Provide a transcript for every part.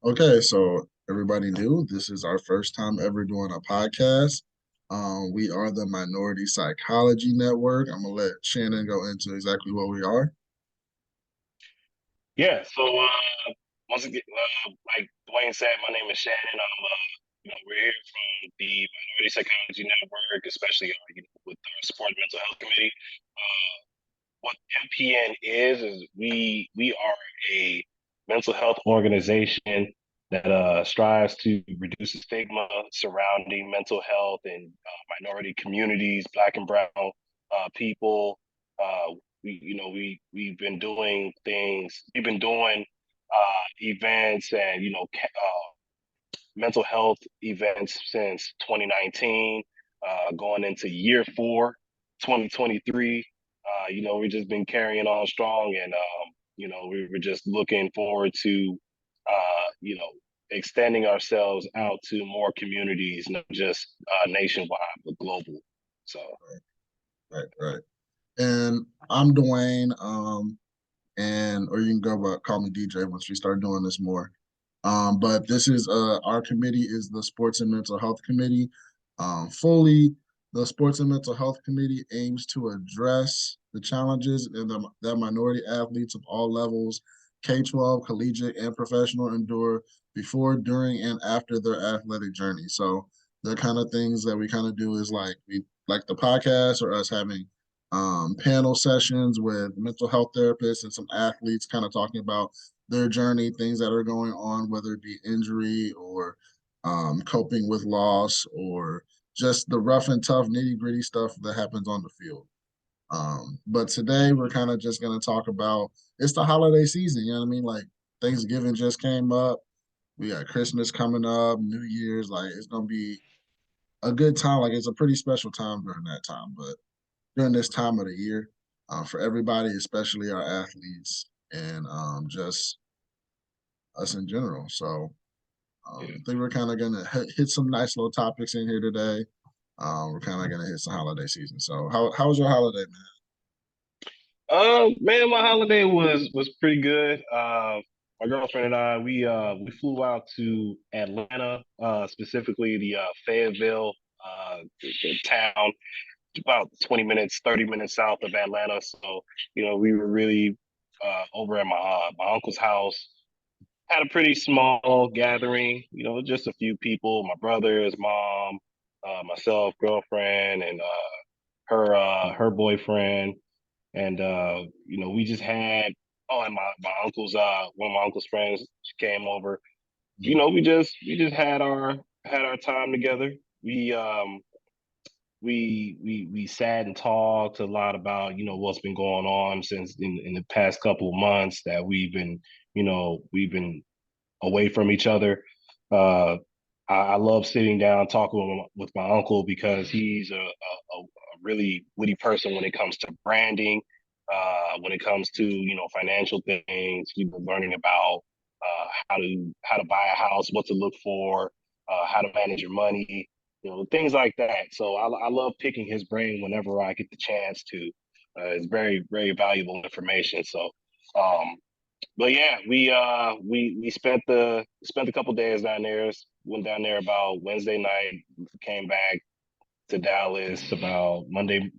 Okay, so everybody knew this is our first time ever doing a podcast. We are the Minority Psychology Network. I'm gonna let Shannon go into exactly what we are. Yeah, once again, like Duane said, my name is Shannon. We're here from the Minority Psychology Network, especially with our Sports Mental Health Committee. What MPN is we are a mental health organization that strives to reduce the stigma surrounding mental health in minority communities, Black and Brown people. We've been doing things. We've been doing events and mental health events since 2019, going into year four, 2023. We've just been carrying on strong, and we were just looking forward to, extending ourselves out to more communities, not just nationwide but global. So Right, right. And I'm Duane, and or you can go call me DJ once we start doing this more. But this is our committee is the Sports and Mental Health Committee. Fully, the Sports and Mental Health Committee aims to address the challenges that minority athletes of all levels, K-12, collegiate, and professional, endure before, during, and after their athletic journey. So the kind of things that we kind of do is like the podcast or us having panel sessions with mental health therapists and some athletes kind of talking about their journey, things that are going on, whether it be injury or coping with loss or just the rough and tough nitty gritty stuff that happens on the field. But today we're kind of just going to talk about it's the holiday season. You know what I mean? Like Thanksgiving just came up. We got Christmas coming up, New Year's. Like it's going to be a good time. Like it's a pretty special time during that time. But during this time of the year, for everybody, especially our athletes and just us in general. So yeah. I think we're kind of gonna hit some nice little topics in here today. We're kind of gonna hit some holiday season. So how was your holiday, man? Man, my holiday was pretty good. My girlfriend and I we flew out to Atlanta, specifically the Fayetteville the town, about 20 minutes, 30 minutes south of Atlanta. So we were really over at my uncle's house. Had a pretty small gathering. Just a few people, my brother, his mom, myself, girlfriend, and her boyfriend, and we just had, oh, and my uncle's one of my uncle's friends came over. We just had our time together. We sat and talked a lot about what's been going on since in the past couple of months that we've been away from each other. uh I love sitting down talking with my uncle because he's a really witty person when it comes to branding, when it comes to financial things, learning about how to buy a house, what to look for, how to manage your money, things like that. So I love picking his brain whenever I get the chance to. It's very, very valuable information. So, but yeah, we spent a couple days down there. Went down there about Wednesday night. Came back to Dallas about Monday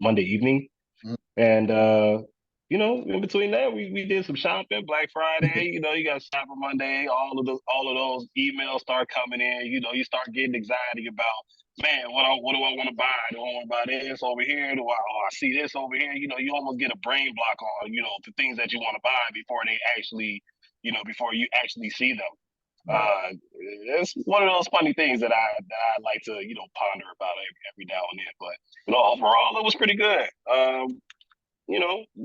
evening. Mm. And in between that, we did some shopping. Black Friday, you got Cyber Monday. All of those emails start coming in. You start getting anxiety about, man, what do I want to buy? Do I want to buy this over here? I see this over here? You almost get a brain block on the things that you want to buy before you actually see them. Right. It's one of those funny things that I like to ponder about every now and then. But overall, it was pretty good.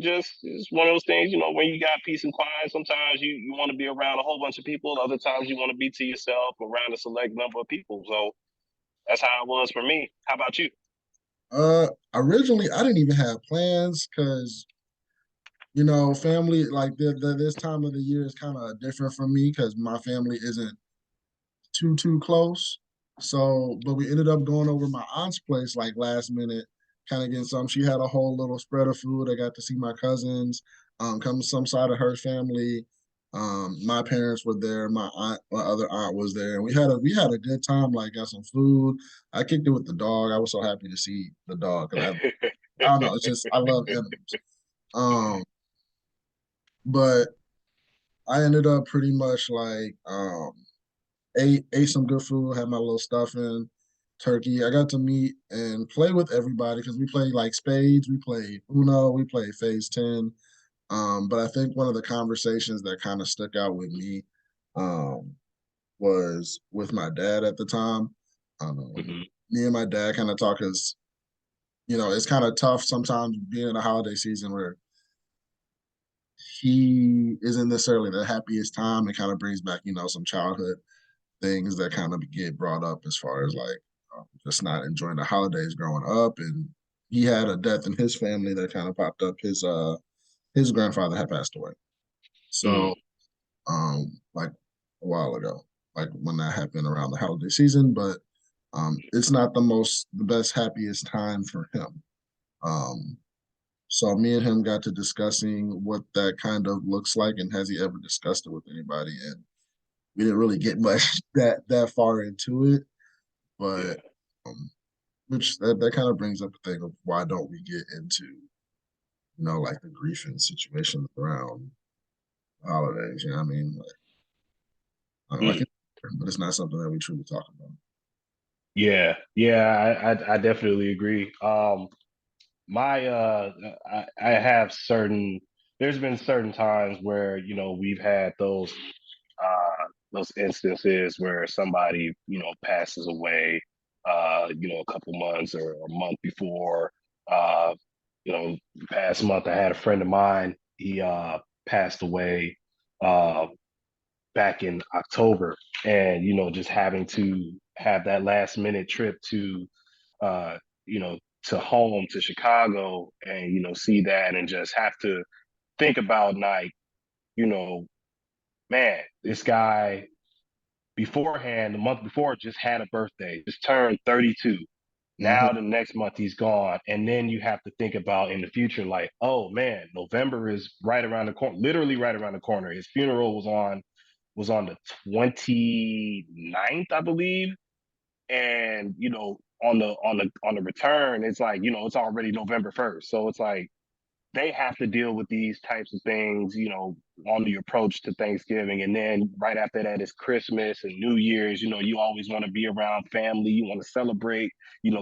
Just it's one of those things. When you got peace and quiet, sometimes you want to be around a whole bunch of people. Other times you want to be to yourself around a select number of people. So that's how it was for me. How about you? Originally I didn't even have plans because family like this time of the year is kind of different for me because my family isn't too close. So, but we ended up going over my aunt's place like last minute, kind of getting some. She had a whole little spread of food. I got to see my cousins, come some side of her family. My parents were there. My other aunt was there, and we had a good time. Like, got some food. I kicked it with the dog. I was so happy to see the dog because I don't know. It's just I love animals. Um, but I ended up pretty much like ate some good food, had my little stuffing, turkey. I got to meet and play with everybody because we played like spades, we played Uno, we played Phase 10. But I think one of the conversations that kind of stuck out with me um, was with my dad at the time. Mhm. Me and my dad kind of talk as, it's kind of tough sometimes being in a holiday season where he isn't necessarily the happiest time. It kind of brings back, some childhood things that kind of get brought up as far as like just not enjoying the holidays growing up. And he had a death in his family that kind of popped up. His grandfather had passed away. So Mm. like a while ago, like when that happened around the holiday season, but it's not the best, happiest time for him. Um, so me and him got to discussing what that kind of looks like, and has he ever discussed it with anybody? And we didn't really get much that far into it, Yeah. but which that kind of brings up a thing of why don't we get into like the grief and situations around holidays? You know what I mean? Like Mm. but it's not something that we truly talk about. Yeah. Yeah. I definitely agree. My I have certain. There's been certain times where we've had those instances where somebody passes away a couple months or a month before. uh you know Past month I had a friend of mine. He passed away uh back in October, and just having to have that last minute trip to uh you know to home to Chicago, and see that, and just have to think about, like, you know man, this guy beforehand, the month before, just had a birthday, just turned 32. Hmm. Now the next month he's gone. And then you have to think about in the future, like, oh man, November is right around the corner, literally right around the corner. His funeral was on the 29th, I believe. And on the return, it's like, it's already November 1st. So it's like they have to deal with these types of things, on the approach to Thanksgiving. And then right after that is Christmas and New Year's. You always want to be around family. You want to celebrate,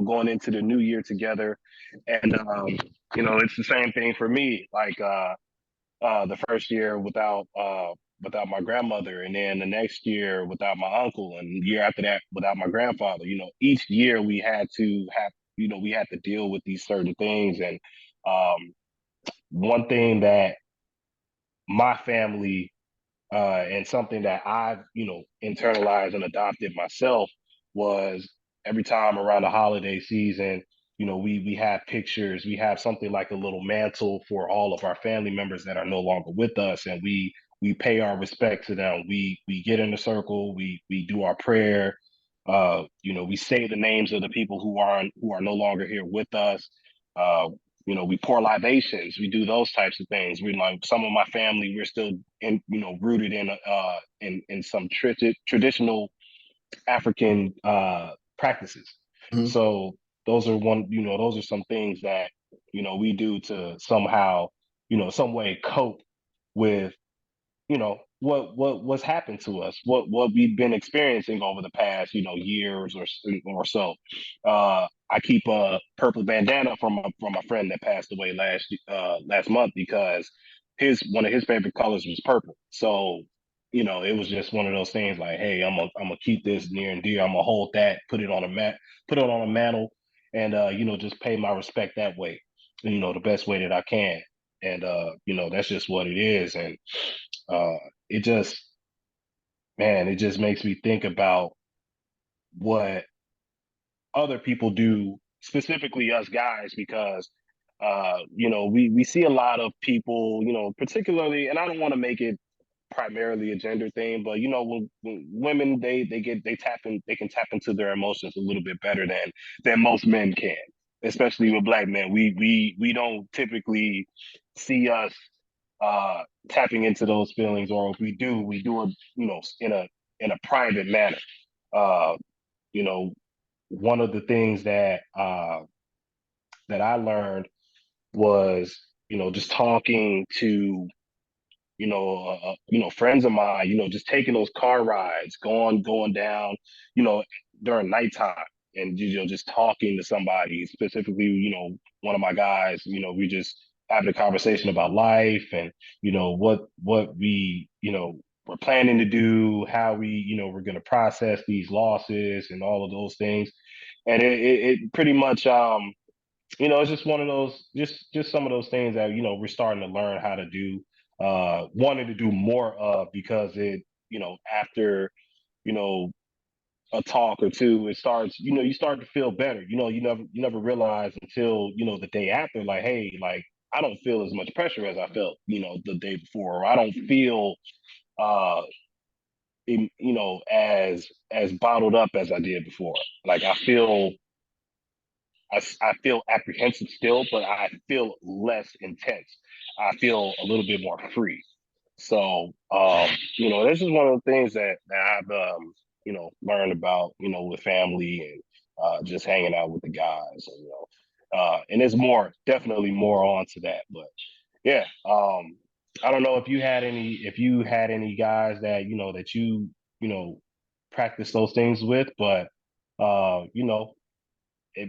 going into the new year together. And, it's the same thing for me. Like, the first year without my grandmother, and then the next year without my uncle, and the year after that without my grandfather. Each year we had to deal with these certain things. And one thing that my family, and something that I've internalized and adopted myself, was every time around the holiday season, we have pictures, we have something like a little mantle for all of our family members that are no longer with us, and we pay our respect to them. We get in a circle, we do our prayer. We say the names of the people who are no longer here with us. Uh, we pour libations, we do those types of things. We, like, some of my family, we're still rooted in some traditional African practices. Hmm. So those are some things that we do to somehow, some way cope with what's happened to us, what we've been experiencing over the past years or so. I keep a purple bandana from a friend that passed away last month, because his one of his favorite colors was purple. So it was just one of those things, like, hey, I'm gonna keep this near and dear. I'm gonna hold that, put it on a mantle, and just pay my respect that way, the best way that I can. And that's just what it is. And uh, it just, man, it just makes me think about what other people do, specifically us guys, because we see a lot of people, particularly, and I don't want to make it primarily a gender thing, but when women, they can tap into their emotions a little bit better than most men can, especially with black men. We don't typically see us tapping into those feelings, or if we do it, in a private manner. Uh, you know, one of the things that I learned was, just talking to friends of mine, just taking those car rides, going down, you know, during nighttime, and just talking to somebody, specifically, one of my guys, we just having a conversation about life and what we we're planning to do, how we're going to process these losses and all of those things, and it pretty much it's just one of those, just some of those things that we're starting to learn how to do, wanting to do more of, because after you know a talk or two, it starts, you start to feel better. You never realize until the day after, like, hey, like, I don't feel as much pressure as I felt the day before, or I don't feel uh as bottled up as I did before. Like, I feel apprehensive still, but I feel less intense. I feel a little bit more free. So, this is one of the things that I've, learned about, with family and just hanging out with the guys, and, and there's definitely more onto that. But yeah, I don't know if you had any guys that, you know, practice those things with, but,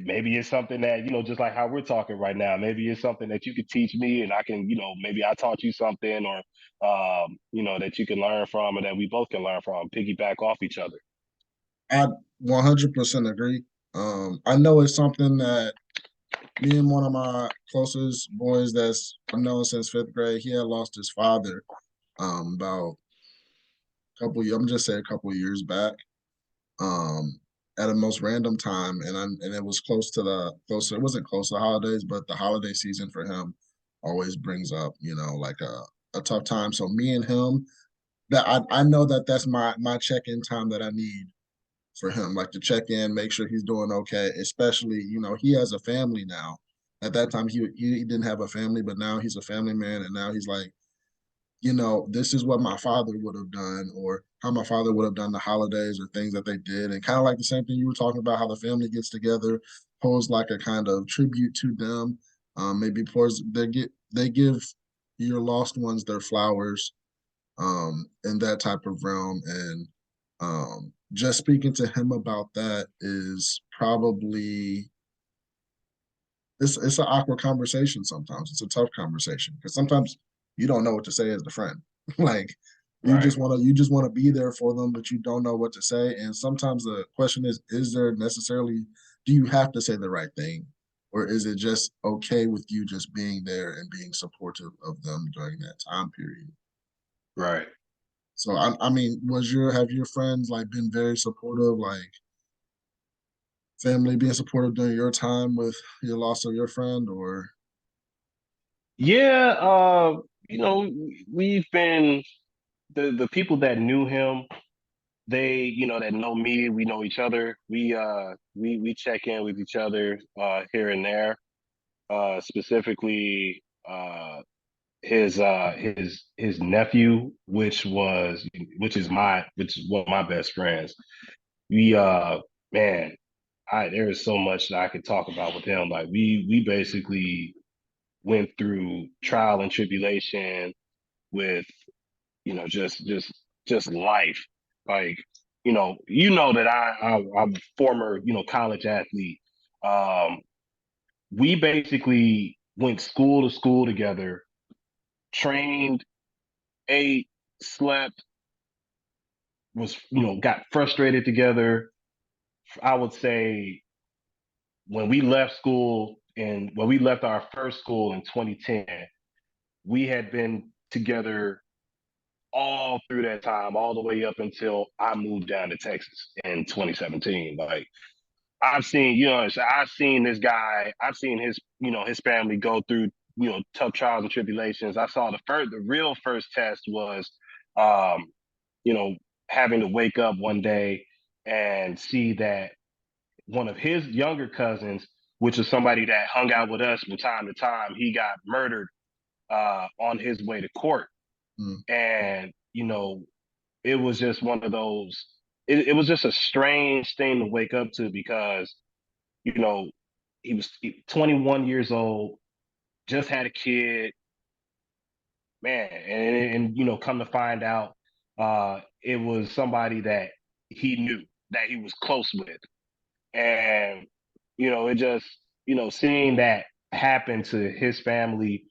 maybe it's something that just like how we're talking right now, maybe it's something that you could teach me, and I can, maybe I taught you something, or that you can learn from, and that we both can learn from, piggyback off each other. I 100% agree. I know it's something that me and one of my closest boys that's I've known since fifth grade, he had lost his father about I'm just say a couple of years back. Um, at a most random time, and it was closer. It wasn't close to the holidays, but the holiday season for him always brings up, like a tough time. So me and him, that I know that that's my check-in time that I need for him, like to check in, make sure he's doing okay. Especially, he has a family now. At that time, he didn't have a family, but now he's a family man, and now he's like, this is what my father would have done, or how my father would have done the holidays, or things that they did. And kind of like the same thing you were talking about, how the family gets together, pose like a kind of tribute to them. Maybe pours they give your lost ones their flowers, in that type of realm. And just speaking to him about that is probably it's an awkward conversation sometimes. It's a tough conversation because sometimes you don't know what to say as a friend. Like Right. you just want to be there for them, but you don't know what to say. And sometimes the question is there necessarily, do you have to say the right thing? Or is it just okay with you just being there and being supportive of them during that time period? Right. So I mean, have your friends like been very supportive, like family being supportive during your time with your loss of your friend, or Yeah. We've been the people that knew him, they, that know me, we know each other. We check in with each other here and there. Specifically, his nephew, which is one of my best friends. We Man, I there is so much that I could talk about with him. Like, we basically went through trial and tribulation with, just life. Like, that I'm a former, college athlete. Um, we basically went school to school together, trained, ate, slept, was, got frustrated together. I would say when we left our first school in 2010, we had been together all through that time, all the way up until I moved down to Texas in 2017. Like, I've seen this guy, I've seen his family go through, tough trials and tribulations. I saw the real first test was, um, you know, having to wake up one day and see that one of his younger cousins, which is somebody that hung out with us from time to time, he got murdered on his way to court. mm, And, it was just one of those, it was just a strange thing to wake up to because, you know, he was 21 years old, just had a kid, man, and come to find out, it was somebody that he knew, that he was close with, and it just seeing that happen to his family,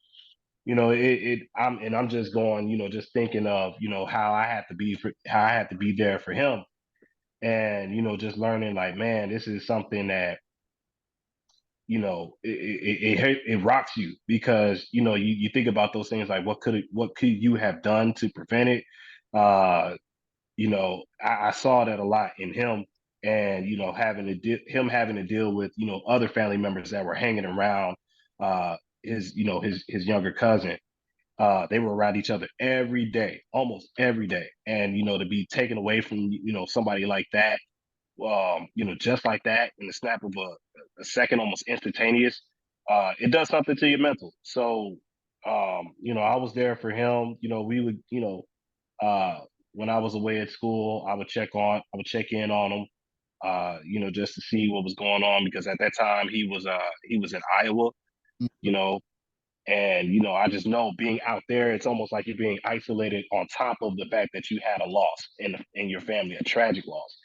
I'm just going, just thinking of how I had to be there for him, and just learning like, man, this is something that it rocks you because you think about those things like what could you have done to prevent it. I saw that a lot in him, and him having to deal with other family members that were hanging around uh his younger cousin. They were around each other every day, almost every day, and to be taken away from somebody like that, just like that in the snap of a second, almost instantaneous, it does something to your mental. So, I was there for him. We would, uh, when I was away at school, I would check in on him, just to see what was going on because at that time he was in Iowa, mm. you know, and I just know being out there, it's almost like you're being isolated on top of the fact that you had a loss in your family, a tragic loss.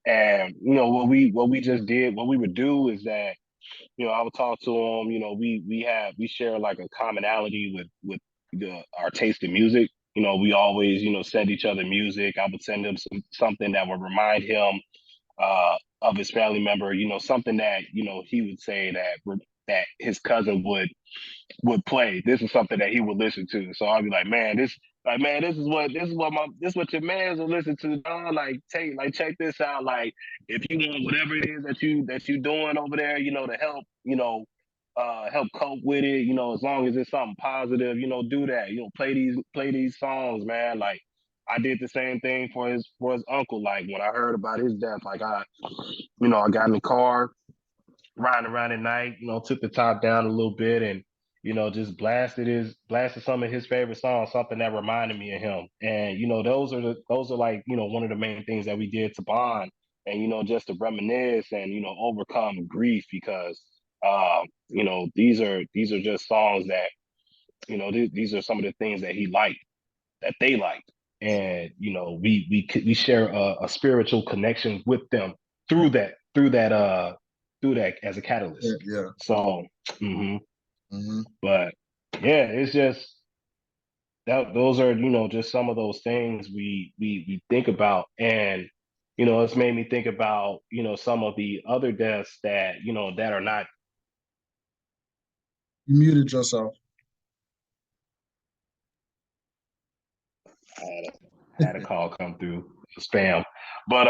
And what we just did, what we would do is that I would talk to him. We share like a commonality with our taste in music. We always send each other music. I would send him something that would remind him of his family member. Something that he would say that his cousin would play. This is something that he would listen to. So I'd be like, man, this is what your man's will listen to, dog. Check this out. Like, if you want whatever it is that you doing over there, to help, help cope with it, as long as it's something positive, do that. Play these songs, man. Like I did the same thing for his uncle. Like when I heard about his death, like I got in the car, riding around at night, took the top down a little bit and just blasted some of his favorite songs, something that reminded me of him. And those are like, one of the main things that we did to bond and just to reminisce and overcome grief because these are just songs that these are some of the things that he liked, that they liked. And we share a spiritual connection with them through that as a Yeah, catalyst. yeah. So, mhm. Hmm. But yeah, it's just that those are just some of those things we think about, and it's made me think about some of the other deaths that that are not. You muted yourself. I had a call come through spam, but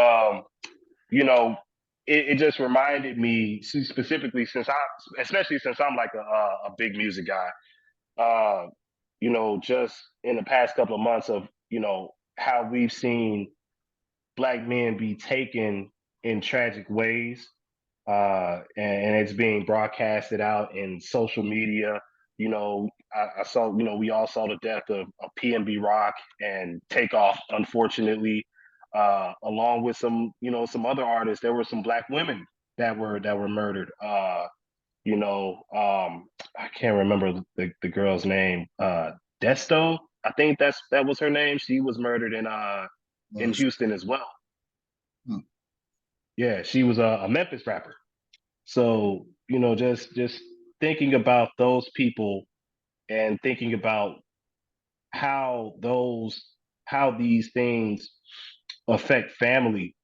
you know, it just reminded me specifically especially since I'm like a big music guy. Uh, just in the past couple of months of how we've seen black men be taken in tragic ways, and it's being broadcasted out in social media. I saw, we all saw the death of PNB Rock and Takeoff, unfortunately, along with some other artists. There were some black women that were murdered. I can't remember the girl's name. Desto, I think that was her name. She was murdered in Nice. Houston as well. Hmm. Yeah, she was a Memphis rapper. So, just thinking about those people and thinking about how those how these things affect family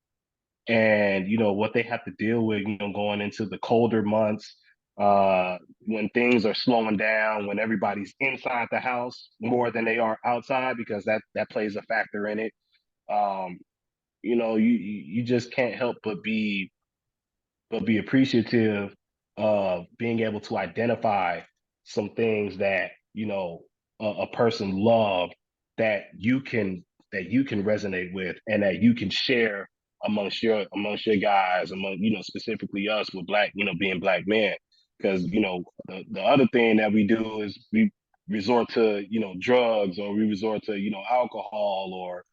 and what they have to deal with, going into the colder months, when things are slowing down, when everybody's inside the house more than they are outside, because that plays a factor in it. Um, you just can't help but be appreciative of being able to identify some things that a person loved, that you can resonate with and that you can share amongst your guys, among specifically us with black being black men, because the other thing that we do is resort to drugs, or we resort to alcohol, or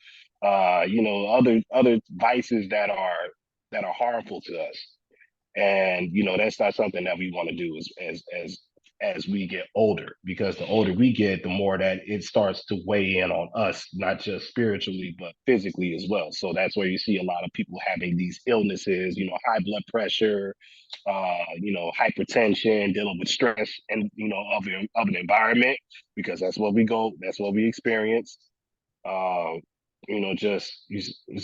other vices that are harmful to us. And that's not something that we want to do as we get older, because the older we get, the more that it starts to weigh in on us, not just spiritually but physically as well. So that's where you see a lot of people having these illnesses, high blood pressure, hypertension, dealing with stress, and of an environment, because that's what we experience. uh, just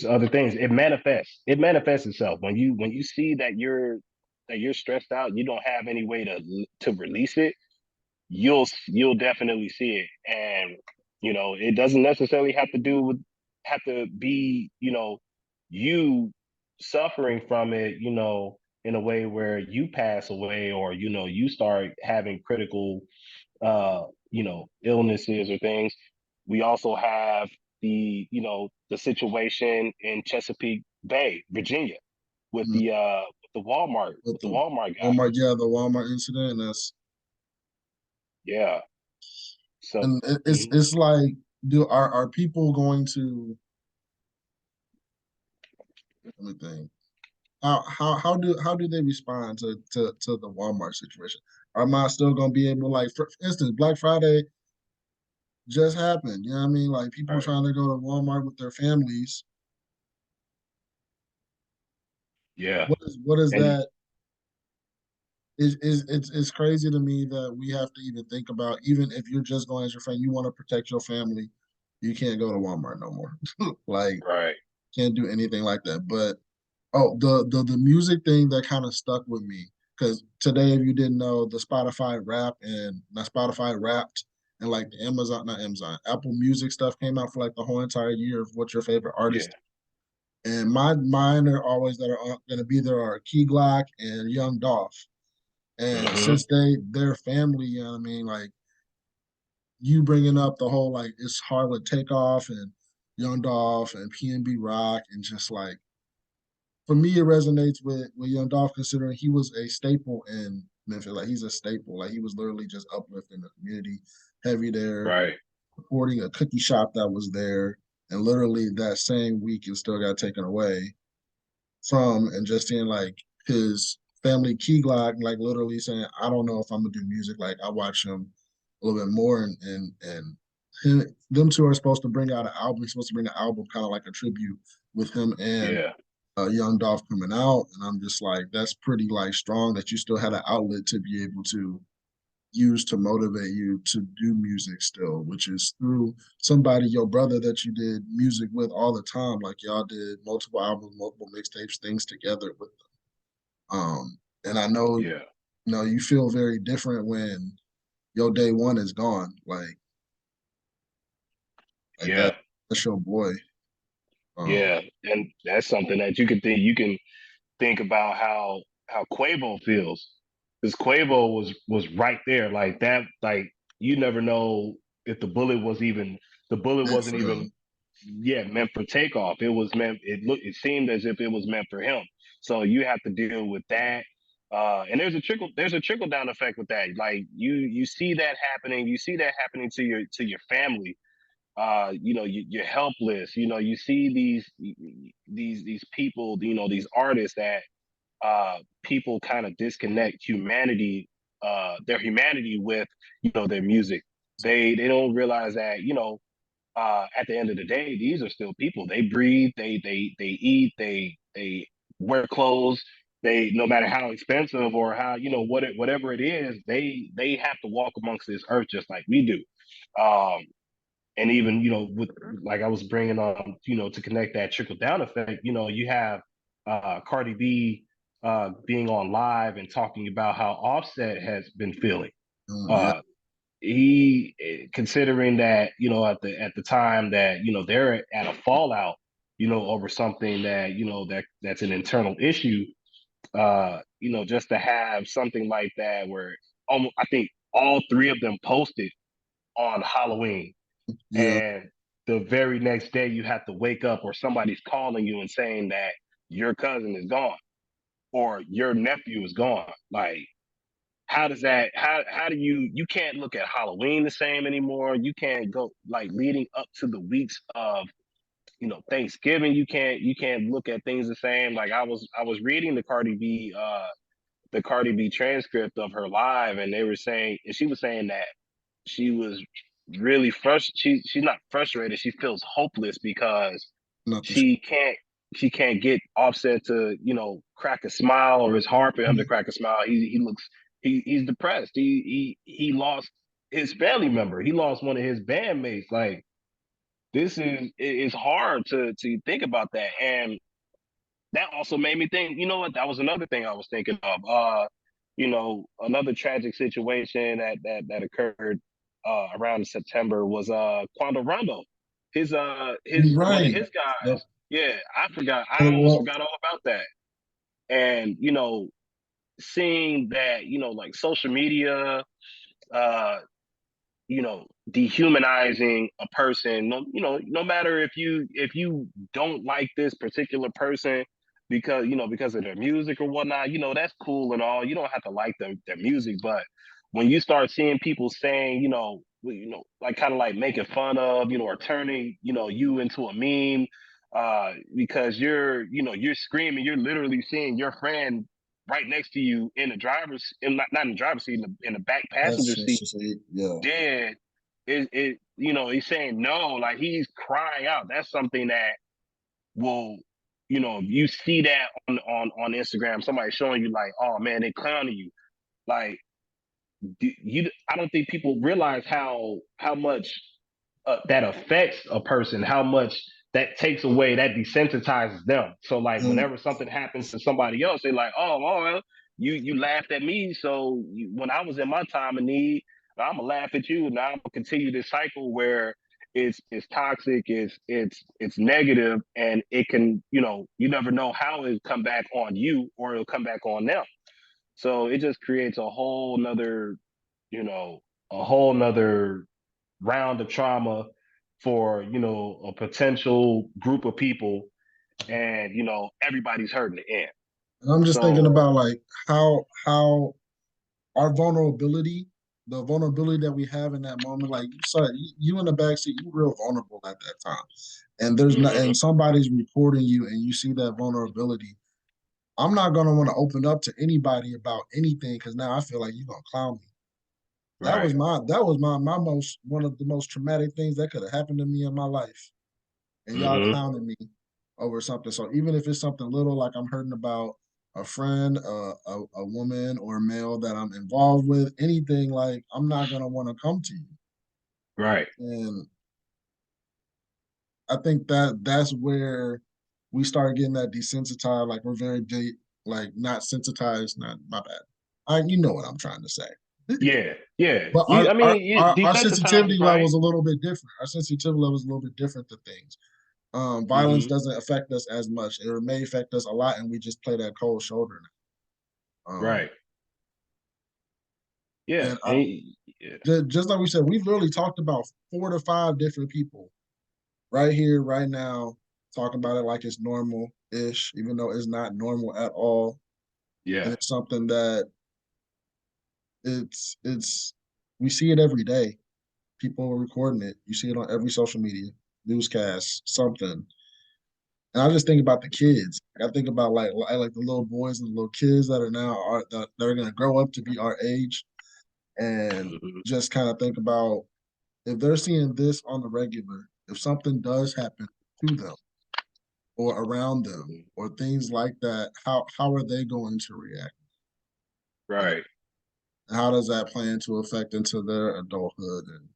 other things. It manifests itself when you see that you're stressed out, you don't have any way to release it. You'll definitely see it. And it doesn't necessarily have to be you suffering from it, in a way where you pass away, or you start having critical illnesses or things. We also have the situation in Chesapeake Bay, Virginia, with Mm, with with the the Walmart guy. Walmart, yeah, the Walmart incident, and that's Yeah. So and mhm. it's like, do are people going to, let me think, how do they respond to the Walmart situation? Am I still gonna be able, like, for instance, Black Friday just happened. You know what I mean? Like, people Right. trying to go to Walmart with their families. Yeah. What is And that? It's crazy to me that we have to even think about, even if you're just going as your friend, you want to protect your family, you can't go to Walmart no more. Like, right. can't do anything like that. But oh, the music thing that kind of stuck with me, because today, if you didn't know, the Spotify rap and not Spotify wrapped, and like the Amazon, not Amazon, Apple Music stuff came out for like the whole entire year of what's your favorite Yeah. artist. And mine are always that are going to be there are Key Glock and Young Dolph. And Hmm. since their family, you know what I mean, like, you bringing up the whole, like, it's Harlot Takeoff and Young Dolph and PNB Rock, and just like, for me, it resonates with Young Dolph, considering he was a staple in Memphis. Like, he's a staple. Like, he was literally just uplifting the community, heavy there, Right. supporting a cookie shop that was there, and literally that same week it still got taken away from. And just seeing like his family, Key Glock, like literally saying, I don't know if I'm gonna do music. Like, I watch him a little bit more, and them two are supposed to bring out an album. He's supposed to bring an album, kind of like a tribute with him and Yeah. Young Dolph coming out. And I'm just like, that's pretty like strong that you still had an outlet to be able to use to motivate you to do music still, which is through somebody, your brother, that you did music with all the time. Like, y'all did multiple albums, multiple mixtapes, things together with them. And I know, Yeah. you feel very different when your day one is gone. Like that. Yeah. That's your boy. Um, Yeah. And that's something that you can think about how Quavo feels, because Quavo was right there, like that. Like, you never know if the bullet meant wasn't for even, him. yeah, meant for Takeoff. It seemed as if it was meant for him. So you have to deal with that. And there's a trickle down effect with that. Like, you see that happening. You see that happening to your family. You're helpless. You see these people, these artists that people kind of disconnect their humanity with their music. They don't realize that at the end of the day, these are still people. They breathe, they eat, they wear clothes. They, no matter how expensive or how whatever it is, they have to walk amongst this earth just like we do. And even with, like I was bringing on, to connect that trickle down effect, you have Cardi B being on live and talking about how Offset has been feeling. Yeah. uh he considering that at the time that they're at a fallout over something that that's an internal issue. Just to have something like that where almost, I think all three of them posted on Halloween, Yeah. and the very next day you have to wake up, or somebody's calling you and saying that your cousin is gone or your nephew is gone. Like, how does that how do you can't look at Halloween the same anymore. You can't go like leading up to the weeks of Thanksgiving. You can't look at things the same. Like I was reading the Cardi B transcript of her live, and they were saying, and she was saying that she was really frustrated. She's not frustrated. She feels hopeless because Nothing. she can't she can't get Offset to crack a smile, or it's hard for him to crack a smile. He looks he's depressed. He lost his family member. He lost one of his bandmates. Like this is hard to think about that. And that also made me think, you know what, that was another thing I was thinking of. Another tragic situation that occurred around September was Quando Rondo. His one of Right. his Yep. guys. Yeah, I almost Well, forgot all about that. And seeing that, like social media, uh dehumanizing a person, no matter if you don't like this particular person because of their music or whatnot, that's cool and all. You don't have to like their music. But when you start seeing people saying, like kind of like making fun of, or turning, you into a meme, because you're screaming, you're literally seeing your friend right next to you in the not in the driver's seat, in the back passenger that's seat, just it. Yeah. dead. He's saying no, like he's crying out. That's something that will, if you see that on Instagram, somebody showing you like, oh man, they clowning you. Like I don't think people realize how much that affects a person, how much that takes away, that desensitizes them. So like And whenever something happens to somebody else, they like, oh, well, you laughed at me, so when I was in my time of need, I'm gonna laugh at you. Now I'm gonna continue this cycle where it's toxic, it's negative, and it can, you never know how it'll come back on you or it'll come back on them. So it just creates you know, a whole nother round of trauma for a potential group of people, and everybody's hurting the end. I'm just thinking So about like how our vulnerability, the vulnerability that we have in that moment, like you saw you in the backseat, you were real vulnerable at that time. And there's not mhm, and somebody's recording you and you see that vulnerability. I'm not gonna want to open up to anybody about anything because now I feel like you're gonna clown me. right. That was my most one of the most traumatic things that could have happened to me in my life. And y'all Hmm. clowning me over something. So even if it's something little, like I'm hurting about a friend, a woman or a male that I'm involved with, anything, like I'm not gonna want to come to you. Right. And I think that that's where we start getting that desensitized. Like we're like not sensitized. Not my bad. You know what I'm trying to say. Yeah. Yeah. But I mean, our desensitized is sensitivity level right. is a little bit different. Our sensitivity level is a little bit different to things. Violence Hmm. doesn't affect us as much. It may affect us a lot, and we just play that cold shoulder now. Right. Yeah. And Yeah. just like we said, we've literally talked about 4 to 5 different people right here, right now, talking about it like it's normal-ish, even though it's not normal at all. And Yeah. it's something that it's we see it every day. People are recording it. You see it on every social media, newscast, something. And I just think about the kids. I think about like the little boys and the little kids that are now that are gonna grow up to be our age, and Hmm. just kind of think about if they're seeing this on the regular, if something does happen to them or around them Hmm. or things like that, how are they going to react? And Right. how does that play into effect into their adulthood? And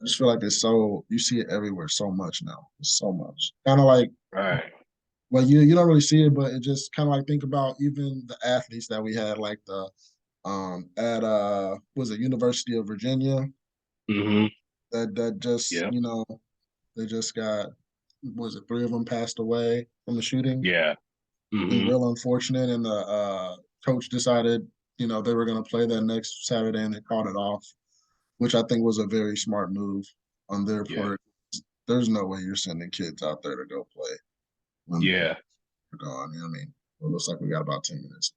I just feel like it's so you see it everywhere so much now. It's so much. Kind of like Right. well, you don't really see it, but it just kind of like think about even the athletes that we had, like the at was it University of Virginia Hmm. that just Yeah. they just got was it 3 of them passed away from the shooting. Yeah. It was Hmm. real unfortunate, and the coach decided they were going to play that next Saturday, and they called it off, which I think was a very smart move on their Yeah. part. There's no way you're sending kids out there to go play when Yeah. they're gone. You know what I mean? Well, it looks like we got about 10 minutes.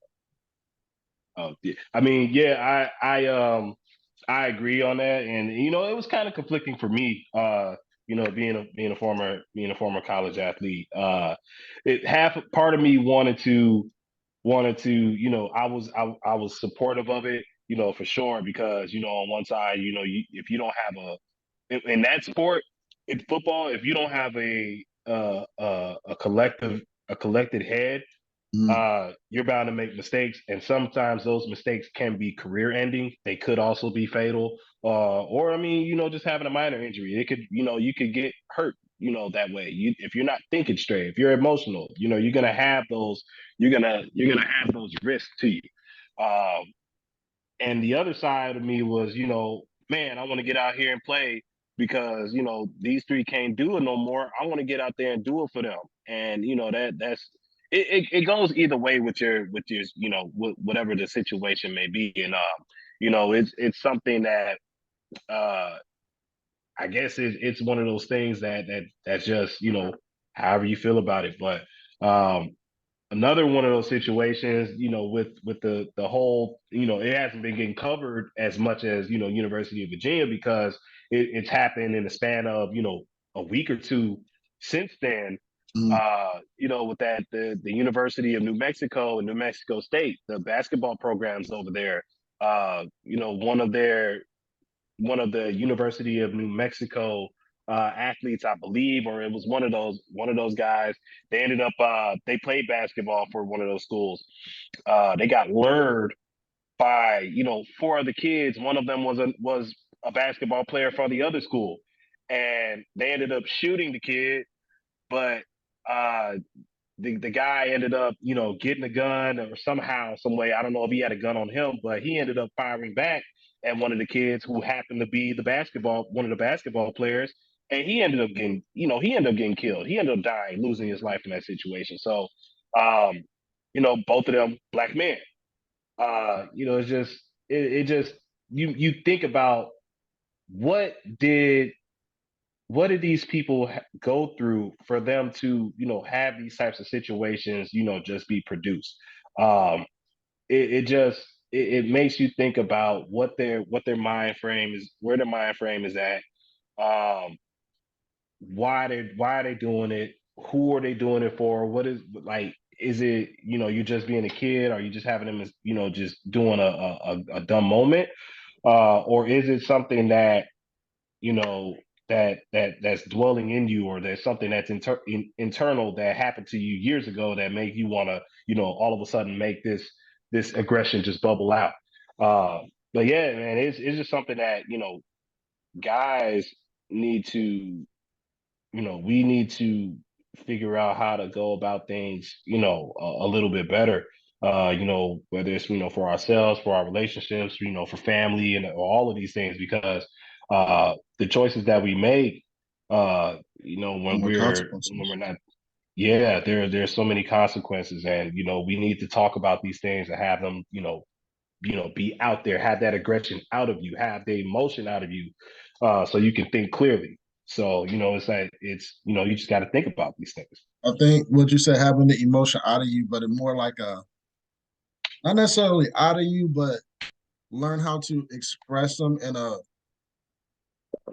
Oh, yeah. I mean, yeah, I agree on that, and it was kind of conflicting for me. Being a former college athlete, it half part of me wanted to, I was supportive of it, for sure, because on one side, if you don't have in that sport, in football, if you don't have a collected head, Mm, you're bound to make mistakes, and sometimes those mistakes can be career ending. They could also be fatal, or I mean, just having a minor injury. It could, you could get hurt, that way. If you're not thinking straight, if you're emotional, you're gonna have those. You're gonna have those risks to you. Um, and the other side of me was, man, I want to get out here and play because these three can't do it no more. I want to get out there and do it for them. And that's it goes either way with your whatever the situation may be. And it's something that uh I guess it's one of those things that's just however you feel about it. But another one of those situations, with the whole, it hasn't been getting covered as much as University of Virginia, because it's happened in the span of a week or two since then. mm, With that the University of New Mexico and New Mexico State, the basketball programs over there, one of the University of New Mexico athletes, I believe, or it was one of those guys. They ended up they played basketball for one of those schools. They got lured by four other kids. One of them was a basketball player for the other school, and they ended up shooting the kid. But uh, the guy ended up, getting a gun or somehow, some way. I don't know if he had a gun on him, but he ended up firing back at one of the kids who happened to be one of the basketball players, and he ended up getting killed. He ended up dying, losing his life in that situation. So, um, both of them black men. It's just it just you think about what did what did these people go through for them to have these types of situations just be produced. um it just it makes you think about what their mind frame is, where their mind frame is at. um why are they doing it? Who are they doing it for? What is, like, is it you just being a kid? Are you just having them as just doing a dumb moment, or is it something that you know that's dwelling in you, or there's something that's internal that happened to you years ago that make you want to all of a sudden make this aggression just bubble out. But yeah, man, it's just something that guys need to, we need to figure out how to go about things, a little bit better. Whether it's, for ourselves, for our relationships, for family and all of these things, because the choices that we make, come with when we're consequences. not, yeah, there's so many consequences, and we need to talk about these things and have them, be out there, have that aggression out of you, have the emotion out of you, so you can think clearly. So, it's like, you just got to think about these things. I think what you said, having the emotion out of you, but it more like a not necessarily out of you, but learn how to express them in a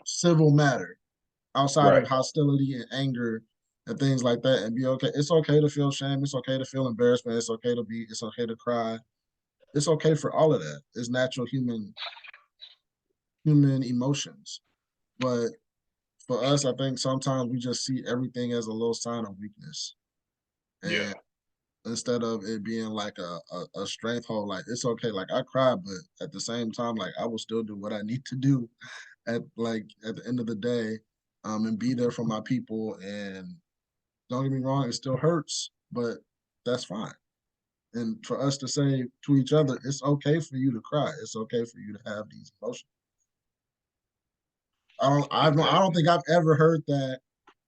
civil manner outside of Right. hostility and anger and things like that, and be okay. It's okay to feel shame. It's okay to feel embarrassment. It's okay to cry. It's okay for all of that. It's natural human emotions. But for us, I think sometimes we just see everything as a little sign of weakness. Yeah. And instead of it being like a strength hold, like it's okay. Like I cry, but at the same time, like I will still do what I need to do at the end of the day, and be there for my people. And don't get me wrong, it still hurts, but that's fine. And for us to say to each other, it's okay for you to cry. It's okay for you to have these emotions. I don't Exactly. think I've ever heard that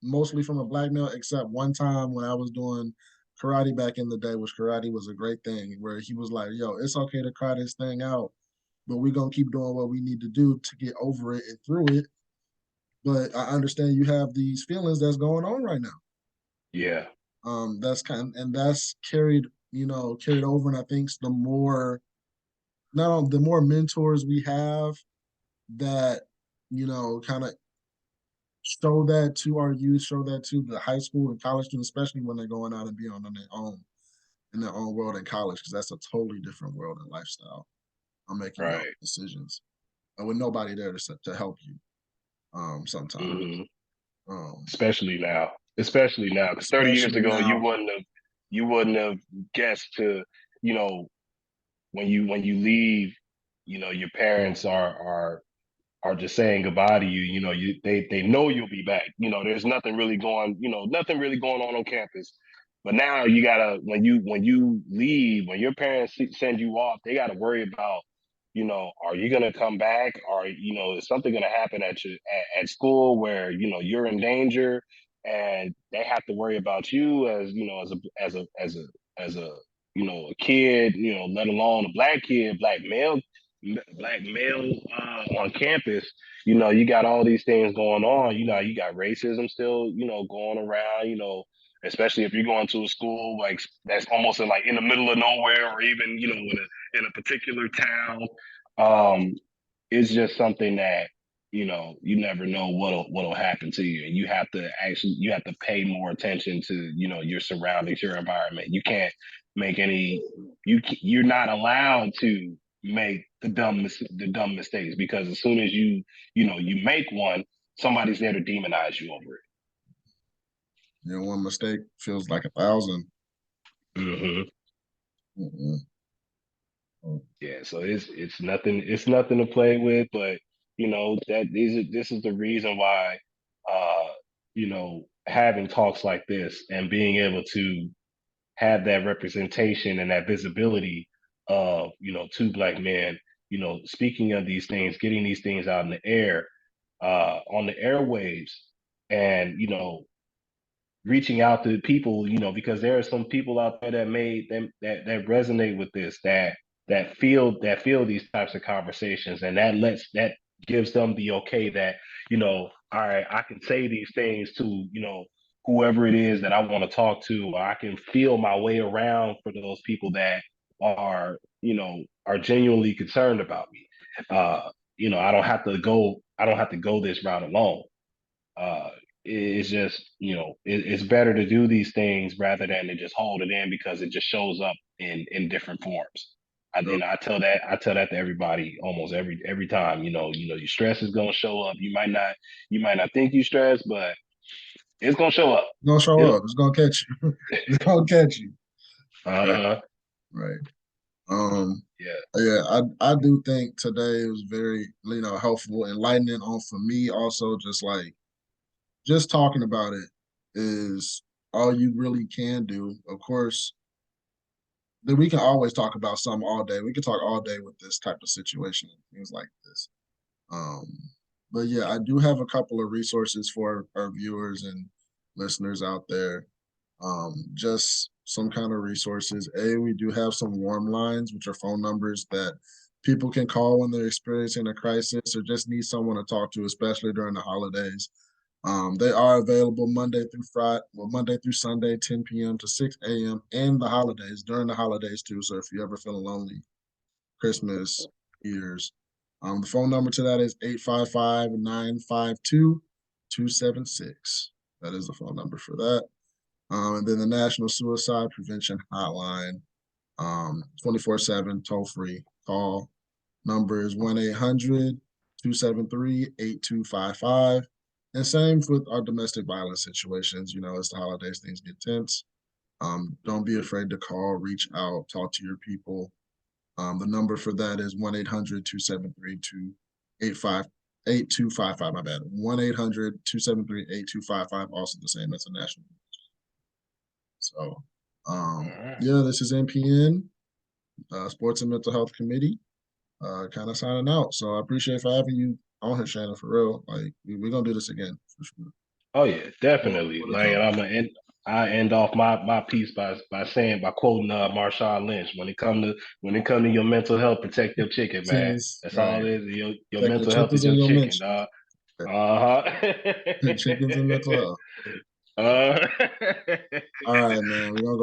mostly from a black male, except one time when I was doing karate back in the day, which karate was a great thing, where he was like, yo, it's okay to cry this thing out, but we're gonna keep doing what we need to do to get over it and through it. But I understand you have these feelings that's going on right now. Yeah. That's kind of, and that's carried over. And I think the more now the more mentors we have that, kind of show that to our youth, show that to the high school and college students, especially when they're going out and being on their own in their own world in college, because that's a totally different world and lifestyle. I'm making your own Right. decisions with nobody there to help you. Sometimes, Hmm. um, Especially now, because 30 years especially ago, now. you wouldn't have guessed to, you know, when you leave, your parents are just saying goodbye to you. They know you'll be back. There's nothing really going on campus. But now you gotta when you leave, when your parents send you off, they gotta worry about, are you gonna come back? Or is something gonna happen at school where you're in danger, and they have to worry about you as as a a kid, let alone a black male on campus. You got all these things going on. You got racism still, going around. Especially if you're going to a school like that's almost in the middle of nowhere, or even in a particular town. Um, it's just something that you never know what'll happen to you, and you have to pay more attention to your surroundings, your environment. You can't make any you're not allowed to make the dumb mistakes, because as soon as you make one, somebody's there to demonize you over One mistake feels like 1,000. it. Hmm. Mm-mm. Yeah, so it's nothing to play with, but this is the reason why having talks like this and being able to have that representation and that visibility of two black men, speaking of these things, getting these things out in the air, on the airwaves, and reaching out to people, because there are some people out there that made them that resonate with this, that feel these types of conversations, and that gives them the okay that, all right, I can say these things to, whoever it is that I want to talk to, or I can feel my way around for those people that are genuinely concerned about me. I don't have to go this route alone. uh it's just, it's better to do these things rather than to just hold it in, because it just shows up in different forms. Yep. I tell that to everybody almost every time. Your stress is gonna show up. You might not think you stressed, but it's gonna show up. It's gonna show Yep. up. It's gonna catch you. It's gonna catch you. Right. Uh-huh. Right. Um, Yeah. yeah, I do think today was very, helpful, enlightening on for me also, just talking about it is all you really can do. Of course, then we can always talk about something all day. We can talk all day with this type of situation and things like this. Um, but yeah, I do have a couple of resources for our viewers and listeners out there. Just some kind of resources. We do have some warm lines, which are phone numbers that people can call when they're experiencing a crisis or just need someone to talk to, especially during the holidays. They are available Monday through Sunday, 10 p.m. to 6 a.m. and the holidays, during the holidays too. So if you ever feeling lonely, Christmas, Year's, the phone number to that is 855-952-276. That is the phone number for that. And then the National Suicide Prevention Hotline, 24/7, toll free. Call number is 1-800-273-8255. And same with our domestic violence situations. As the holidays, things get tense. Don't be afraid to call, reach out, talk to your people. The number for that is 1-800-273-8255. My bad. 1-800-273-8255. Also the same as the national. So, All right. yeah, this is NPN, Sports and Mental Health Committee, kind of signing out. So I appreciate for having you on here, Shannon, for real. Like, we're going to do this again, for sure. Oh yeah, More, definitely. more to Like, and come. I end off my piece by quoting Marshawn Lynch. When it come to your mental health, protect your chicken, man. Chickens, That's all right. it is. Your Protect your mental health is chickens and your your chicken, mentions. dog. Uh-huh. Chickens and mental health. uh All right, man. We're going to go